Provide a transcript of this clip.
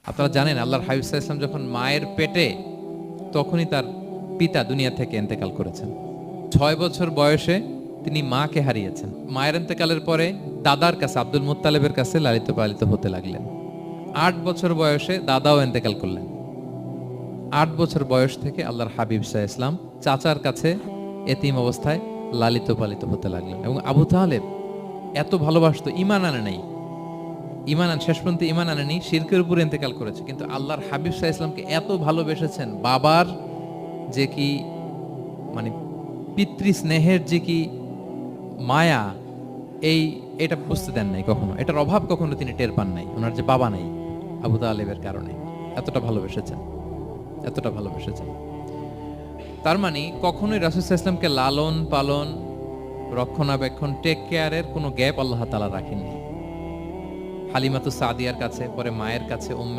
আপনারা জানেন আল্লাহর হাবিব সাল্লাল্লাহু আলাইহি ওয়াসাল্লাম যখন মায়ের পেটে, তখনই তার পিতা দুনিয়া থেকে ইন্তেকাল করেছেন। 6 বছর বয়সে তিনি মাকে হারিয়েছেন। মায়ের ইন্তেকালের পরে দাদার কাছে, আব্দুল মুত্তালিবের কাছে লালিত পালিত হতে লাগলেন। 8 বছর বয়সে দাদাও ইন্তেকাল করলেন। 8 বছর বয়স থেকে আল্লাহর হাবিব সাল্লাল্লাহু আলাইহি ওয়াসাল্লাম চাচার কাছে এতিম অবস্থায় লালিত পালিত হতে লাগলেন। এবং আবু তালেব এত ভালোবাসতো, ঈমান আনে নাই, শেষ পর্যন্ত ঈমান আনেনি, শিরকের উপরে ইন্তেকাল করেছে, কিন্তু আল্লাহর হাবিব সাল্লাল্লাহু আলাইহি ওয়াসাল্লামকে এত ভালোবেসেছেন, বাবার যে কি মানে পিতৃ স্নেহের যে কি মায়া, এটা বুঝতে দেন নাই কখনো, এটার অভাব কখনো তিনি টের পান নাই, ওনার যে বাবা নাই আবু তালেবের কারণে। এতটা ভালোবেসেছেন, এতটা ভালোবেসেছেন। তার মানে কখনোই রাসূল সাল্লাল্লাহু আলাইহি ওয়াসাল্লামকে লালন পালন, রক্ষণাবেক্ষণ, টেক কেয়ারের কোনো গ্যাপ আল্লাহ তাআলা রাখেননি। হালিমাতুস সাদিয়ার কাছে, পরে মায়ের কাছে,